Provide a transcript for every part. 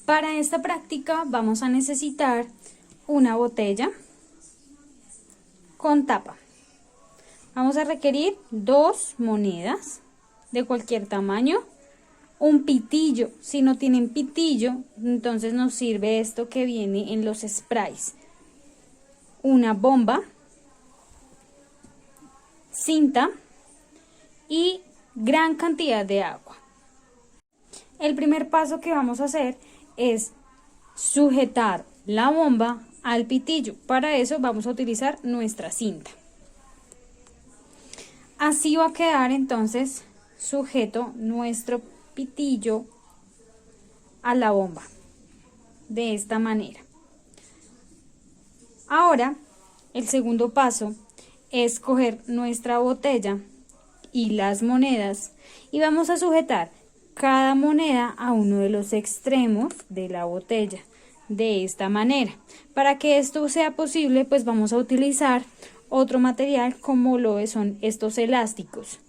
Para esta práctica vamos a necesitar una botella con tapa. Vamos a requerir 2 monedas de cualquier tamaño, un pitillo. Si no tienen pitillo, entonces nos sirve esto que viene en los sprays, una bomba, cinta y gran cantidad de agua. El primer paso que vamos a hacer es sujetar la bomba al pitillo. Para eso vamos a utilizar nuestra cinta. Así va a quedar entonces sujeto nuestro pitillo a la bomba, de esta manera. Ahora, el segundo paso es coger nuestra botella y las monedas y vamos a sujetar cada moneda a uno de los extremos de la botella, de esta manera. Para que esto sea posible, pues vamos a utilizar otro material como lo son estos elásticos.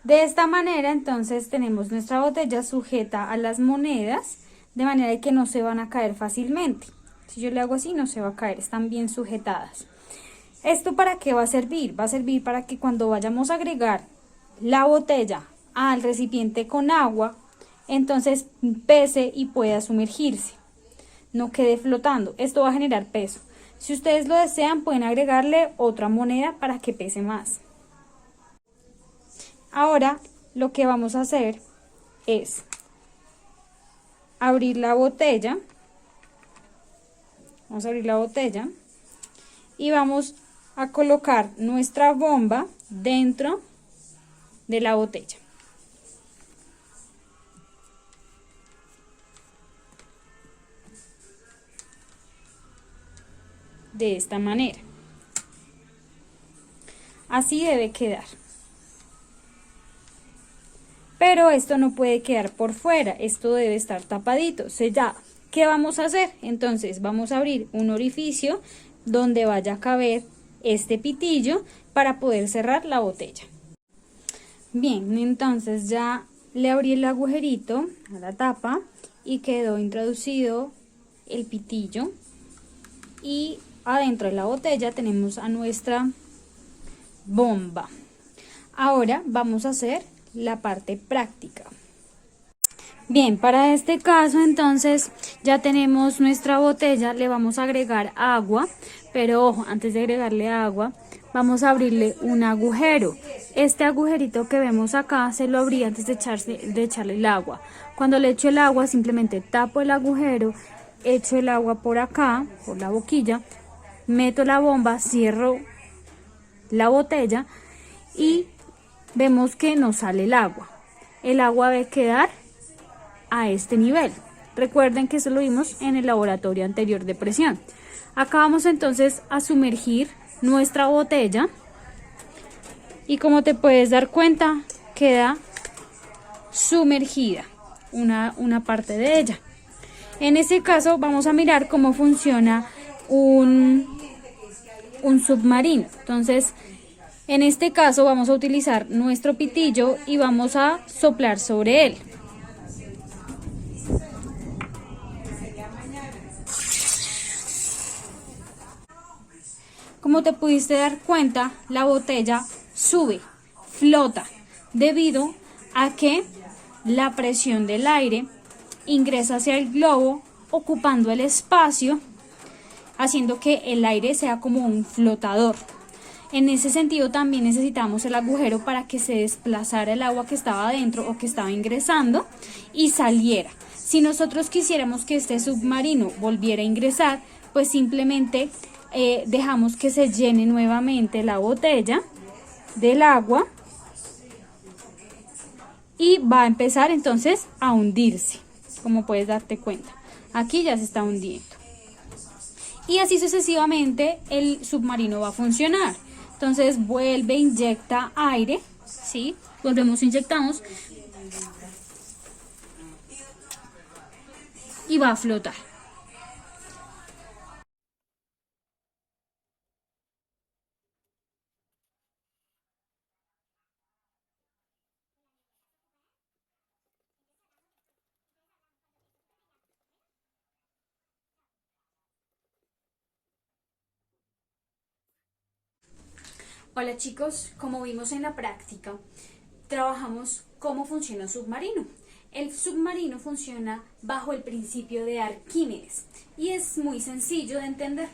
De esta manera entonces tenemos nuestra botella sujeta a las monedas, de manera que no se van a caer fácilmente. Si yo le hago así, no se va a caer, están bien sujetadas. ¿Esto para qué va a servir? Va a servir para que cuando vayamos a agregar la botella al recipiente con agua, entonces pese y pueda sumergirse, no quede flotando. Esto va a generar peso. Si ustedes lo desean, pueden agregarle otra moneda para que pese más. Ahora lo que vamos a hacer es abrir la botella. Vamos a abrir la botella y vamos a colocar nuestra bomba dentro de la botella. De esta manera. Así debe quedar. Pero esto no puede quedar por fuera, esto debe estar tapadito, sellado. ¿Qué vamos a hacer? Entonces vamos a abrir un orificio donde vaya a caber este pitillo para poder cerrar la botella. Bien, entonces ya le abrí el agujerito a la tapa y quedó introducido el pitillo. Y adentro de la botella tenemos a nuestra bomba. Ahora vamos a hacer la parte práctica. Bien, para este caso entonces ya tenemos nuestra botella, le vamos a agregar agua, pero ojo, antes de agregarle agua vamos a abrirle un agujero. Este agujerito que vemos acá se lo abrí antes de echarle el agua. Cuando le echo el agua simplemente tapo el agujero, echo el agua por acá, por la boquilla, meto la bomba, cierro la botella y vemos que no sale el agua. El agua debe quedar a este nivel. Recuerden que eso lo vimos en el laboratorio anterior de presión. Acá vamos entonces a sumergir nuestra botella y como te puedes dar cuenta queda sumergida una parte de ella. En este caso vamos a mirar cómo funciona un submarino. Entonces en este caso vamos a utilizar nuestro pitillo y vamos a soplar sobre él. Como te pudiste dar cuenta, la botella sube, flota, debido a que la presión del aire ingresa hacia el globo, ocupando el espacio, haciendo que el aire sea como un flotador. En ese sentido también necesitamos el agujero para que se desplazara el agua que estaba adentro o que estaba ingresando y saliera. Si nosotros quisiéramos que este submarino volviera a ingresar, pues simplemente dejamos que se llene nuevamente la botella del agua y va a empezar entonces a hundirse, como puedes darte cuenta. Aquí ya se está hundiendo. Y así sucesivamente el submarino va a funcionar. Entonces vuelve, inyecta aire, ¿sí? Volvemos, inyectamos y va a flotar. Hola chicos, como vimos en la práctica, trabajamos cómo funciona un submarino. El submarino funciona bajo el principio de Arquímedes y es muy sencillo de entender.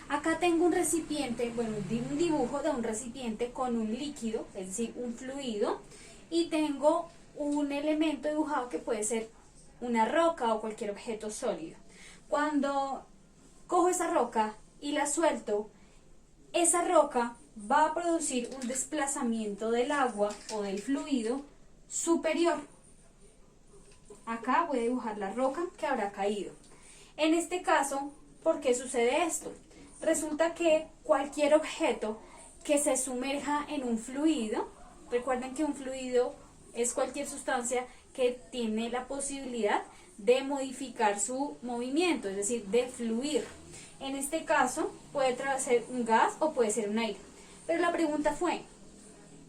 Acá tengo un recipiente, bueno, un dibujo de un recipiente con un líquido, es decir, un fluido, y tengo un elemento dibujado que puede ser una roca o cualquier objeto sólido. Cuando cojo esa roca y la suelto, esa roca va a producir un desplazamiento del agua o del fluido superior. Acá voy a dibujar la roca que habrá caído. En este caso, ¿por qué sucede esto? Resulta que cualquier objeto que se sumerja en un fluido, recuerden que un fluido es cualquier sustancia que tiene la posibilidad de modificar su movimiento, es decir, de fluir. En este caso puede ser un gas o puede ser un aire. Pero la pregunta fue,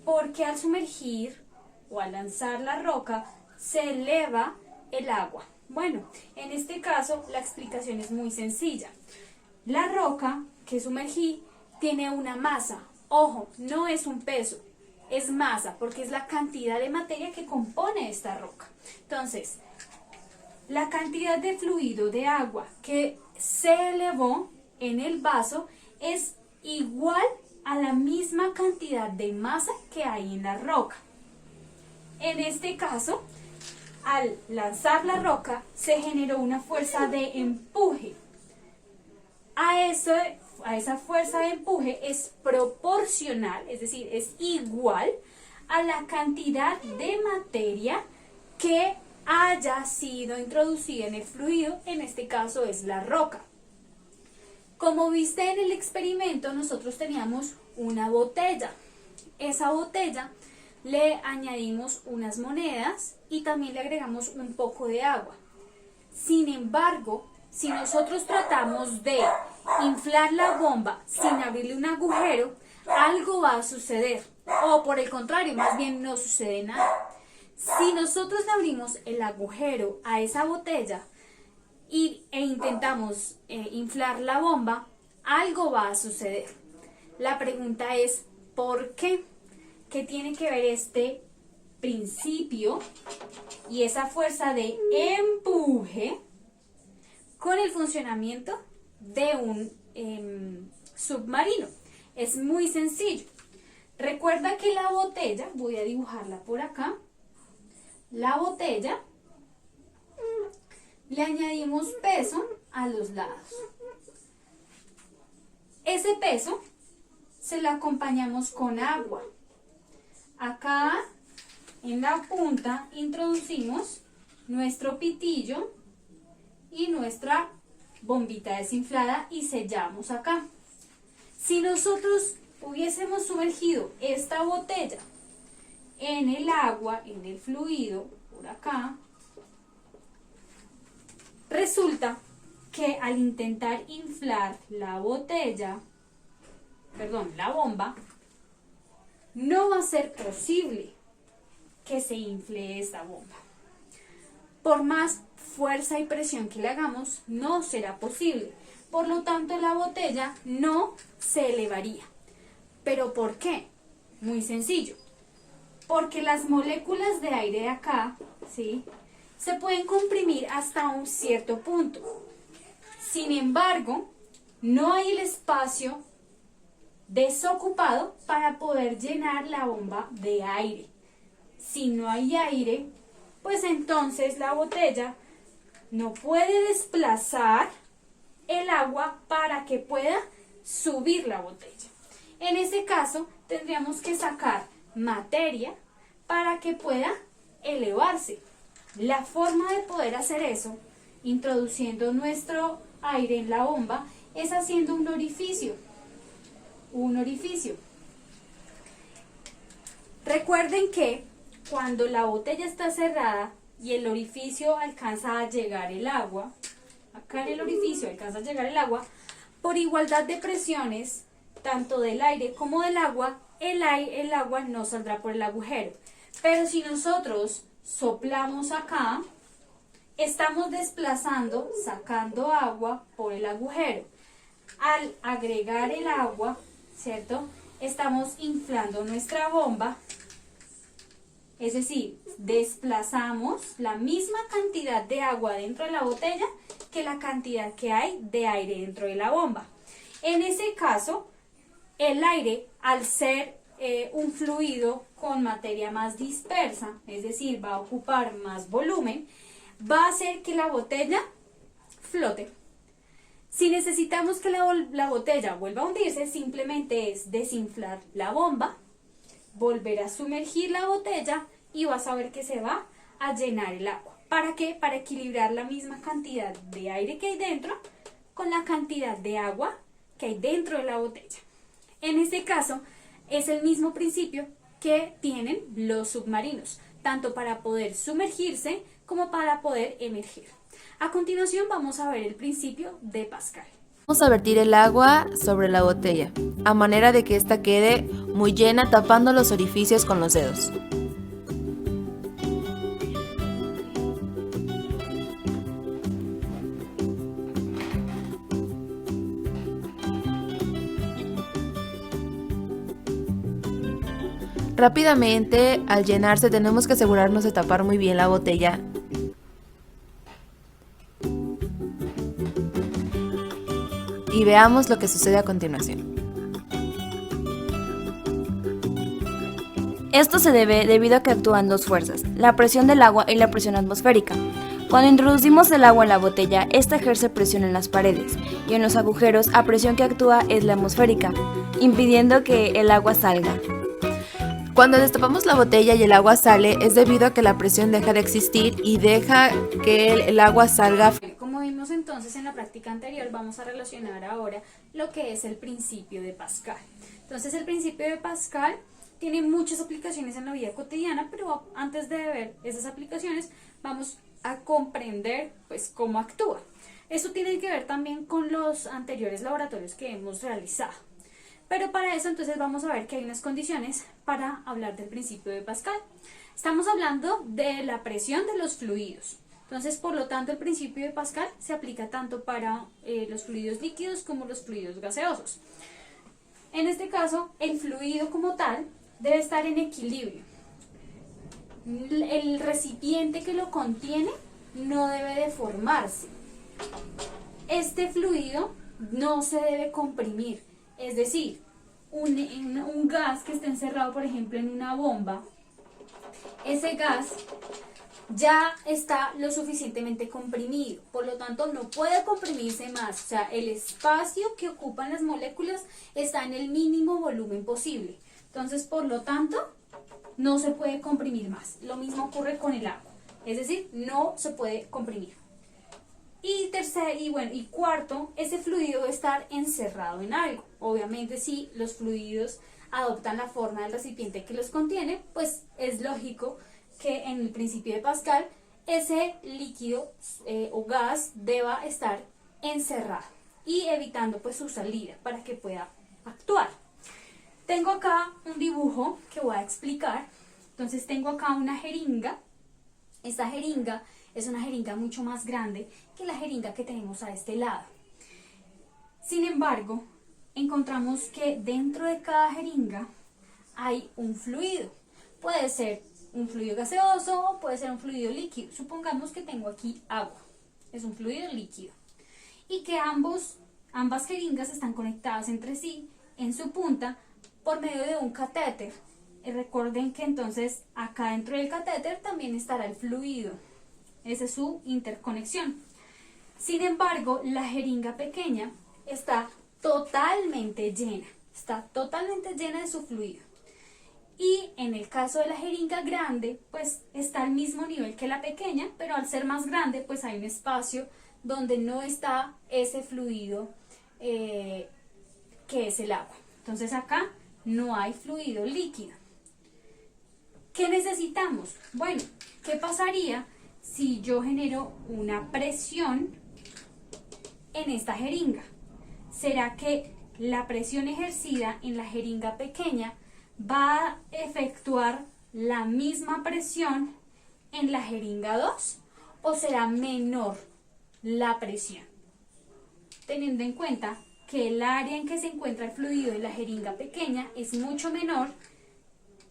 ¿por qué al sumergir o al lanzar la roca se eleva el agua? Bueno, en este caso la explicación es muy sencilla. La roca que sumergí tiene una masa. Ojo, no es un peso, es masa, porque es la cantidad de materia que compone esta roca. Entonces, la cantidad de fluido de agua que se elevó en el vaso es igual a la misma cantidad de masa que hay en la roca. En este caso, al lanzar la roca, se generó una fuerza de empuje. A esa fuerza de empuje es proporcional, es decir, es igual a la cantidad de materia que haya sido introducida en el fluido, en este caso es la roca. Como viste en el experimento, nosotros teníamos una botella. Esa botella le añadimos unas monedas y también le agregamos un poco de agua. Sin embargo, si nosotros tratamos de inflar la bomba sin abrirle un agujero, algo va a suceder. O por el contrario, más bien no sucede nada. Si nosotros le abrimos el agujero a esa botella e intentamos inflar la bomba, algo va a suceder. La pregunta es, ¿por qué? ¿Qué tiene que ver este principio y esa fuerza de empuje con el funcionamiento de un submarino? Es muy sencillo. Recuerda que la botella, voy a dibujarla por acá, la botella, le añadimos peso a los lados. Ese peso se lo acompañamos con agua. Acá en la punta introducimos nuestro pitillo y nuestra bombita desinflada y sellamos acá. Si nosotros hubiésemos sumergido esta botella en el agua, en el fluido, por acá, resulta que al intentar inflar la bomba, no va a ser posible que se infle esta bomba. Por más fuerza y presión que le hagamos, no será posible. Por lo tanto, la botella no se elevaría. ¿Pero por qué? Muy sencillo. Porque las moléculas de aire de acá, ¿sí?, se pueden comprimir hasta un cierto punto. Sin embargo, no hay el espacio desocupado para poder llenar la bomba de aire. Si no hay aire, pues entonces la botella no puede desplazar el agua para que pueda subir la botella. En ese caso, tendríamos que sacar materia para que pueda elevarse. La forma de poder hacer eso, introduciendo nuestro aire en la bomba, es haciendo un orificio. Recuerden que cuando la botella está cerrada y el orificio alcanza a llegar el agua, acá en el orificio alcanza a llegar el agua, por igualdad de presiones, tanto del aire como del agua, el agua no saldrá por el agujero. Pero si nosotros soplamos acá, estamos desplazando, sacando agua por el agujero. Al agregar el agua, ¿cierto?, estamos inflando nuestra bomba, es decir, desplazamos la misma cantidad de agua dentro de la botella que la cantidad que hay de aire dentro de la bomba. En ese caso, el aire, al ser un fluido con materia más dispersa, es decir, va a ocupar más volumen, va a hacer que la botella flote. Si necesitamos que la botella vuelva a hundirse, simplemente es desinflar la bomba, volver a sumergir la botella y vas a ver que se va a llenar el agua. ¿Para qué? Para equilibrar la misma cantidad de aire que hay dentro con la cantidad de agua que hay dentro de la botella. En este caso, es el mismo principio que tienen los submarinos, tanto para poder sumergirse como para poder emerger. A continuación vamos a ver el principio de Pascal. Vamos a vertir el agua sobre la botella, a manera de que ésta quede muy llena, tapando los orificios con los dedos. Rápidamente, al llenarse, tenemos que asegurarnos de tapar muy bien la botella. Y veamos lo que sucede a continuación. Esto se debe debido a que actúan dos fuerzas, la presión del agua y la presión atmosférica. Cuando introducimos el agua en la botella, esta ejerce presión en las paredes y en los agujeros a presión que actúa es la atmosférica, impidiendo que el agua salga. Cuando destapamos la botella y el agua sale, es debido a que la presión deja de existir y deja que el agua salga. Como vimos entonces en la práctica anterior, vamos a relacionar ahora lo que es el principio de Pascal. Entonces el principio de Pascal tiene muchas aplicaciones en la vida cotidiana, pero antes de ver esas aplicaciones vamos a comprender pues cómo actúa. Esto tiene que ver también con los anteriores laboratorios que hemos realizado. Pero para eso entonces vamos a ver que hay unas condiciones para hablar del principio de Pascal. Estamos hablando de la presión de los fluidos. Entonces, por lo tanto, el principio de Pascal se aplica tanto para los fluidos líquidos como los fluidos gaseosos. En este caso, el fluido como tal debe estar en equilibrio. El recipiente que lo contiene no debe deformarse. Este fluido no se debe comprimir. Es decir, un gas que esté encerrado, por ejemplo, en una bomba, ese gas ya está lo suficientemente comprimido, por lo tanto no puede comprimirse más, o sea, el espacio que ocupan las moléculas está en el mínimo volumen posible, entonces por lo tanto no se puede comprimir más. Lo mismo ocurre con el agua, es decir, no se puede comprimir. Y cuarto, ese fluido debe estar encerrado en algo. Obviamente, si los fluidos adoptan la forma del recipiente que los contiene, pues es lógico que en el principio de Pascal ese líquido o gas deba estar encerrado y evitando pues su salida para que pueda actuar. Tengo acá un dibujo que voy a explicar. Entonces tengo acá una jeringa. Esta jeringa es una jeringa mucho más grande que la jeringa que tenemos a este lado. Sin embargo, encontramos que dentro de cada jeringa hay un fluido. Puede ser un fluido gaseoso o puede ser un fluido líquido. Supongamos que tengo aquí agua. Es un fluido líquido. Y que ambas jeringas están conectadas entre sí en su punta por medio de un catéter. Recuerden que entonces acá dentro del catéter también estará el fluido. Esa es su interconexión. Sin embargo, la jeringa pequeña está totalmente llena. Está totalmente llena de su fluido. Y en el caso de la jeringa grande, pues está al mismo nivel que la pequeña, pero al ser más grande, pues hay un espacio donde no está ese fluido que es el agua. Entonces acá no hay fluido líquido. ¿Qué necesitamos? Bueno, ¿qué pasaría si yo genero una presión en esta jeringa? ¿Será que la presión ejercida en la jeringa pequeña va a efectuar la misma presión en la jeringa 2 o será menor la presión? Teniendo en cuenta que el área en que se encuentra el fluido de la jeringa pequeña es mucho menor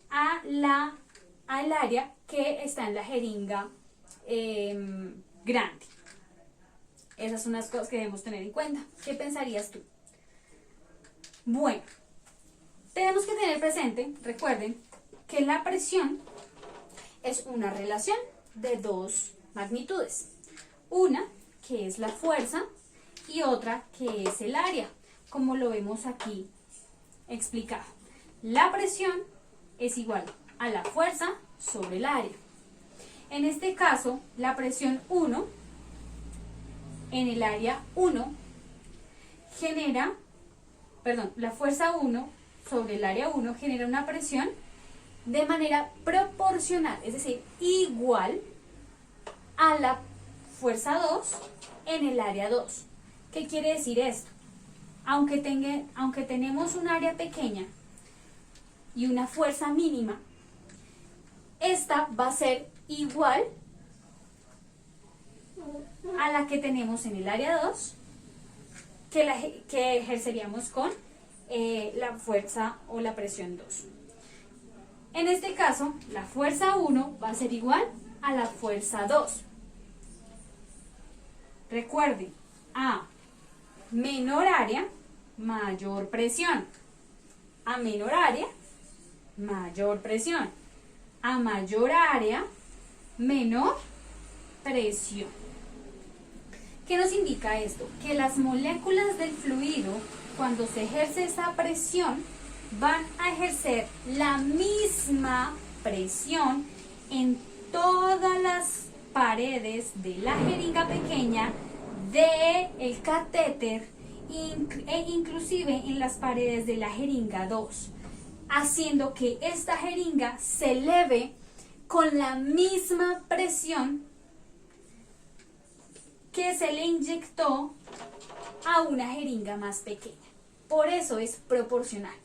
al área que está en la jeringa grande. Esas son las cosas que debemos tener en cuenta. ¿Qué pensarías tú? Bueno, tenemos que tener presente, recuerden, que la presión es una relación de dos magnitudes. Una que es la fuerza y otra que es el área, como lo vemos aquí explicado. La presión es igual a la fuerza sobre el área. En este caso, la presión 1 en el área 1 la fuerza 1 sobre el área 1 genera una presión de manera proporcional, es decir, igual a la fuerza 2 en el área 2. ¿Qué quiere decir esto? Aunque tenemos un área pequeña y una fuerza mínima, esta va a ser igual a la que tenemos en el área 2 que ejerceríamos con la fuerza o la presión 2. En este caso, la fuerza 1 va a ser igual a la fuerza 2. Recuerden, a menor área, mayor presión. A menor área, mayor presión. A mayor área, menor presión. ¿Qué nos indica esto? Que las moléculas del fluido, cuando se ejerce esa presión, van a ejercer la misma presión en todas las paredes de la jeringa pequeña, del catéter e inclusive en las paredes de la jeringa 2, haciendo que esta jeringa se eleve con la misma presión que se le inyectó a una jeringa más pequeña. Por eso es proporcional.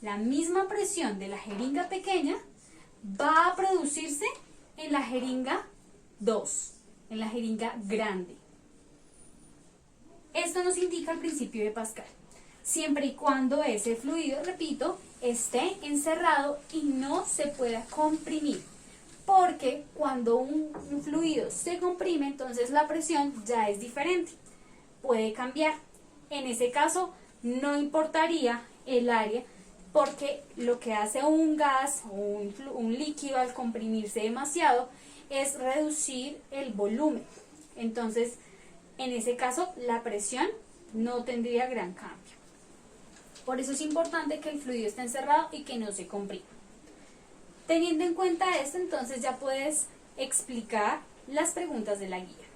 La misma presión de la jeringa pequeña va a producirse en la jeringa 2, en la jeringa grande. Esto nos indica el principio de Pascal, siempre y cuando ese fluido, repito, esté encerrado y no se pueda comprimir. Porque cuando un fluido se comprime, entonces la presión ya es diferente, puede cambiar. En ese caso no importaría el área, porque lo que hace un gas o un líquido al comprimirse demasiado es reducir el volumen. Entonces, en ese caso, la presión no tendría gran cambio. Por eso es importante que el fluido esté encerrado y que no se comprima. Teniendo en cuenta esto, entonces ya puedes explicar las preguntas de la guía.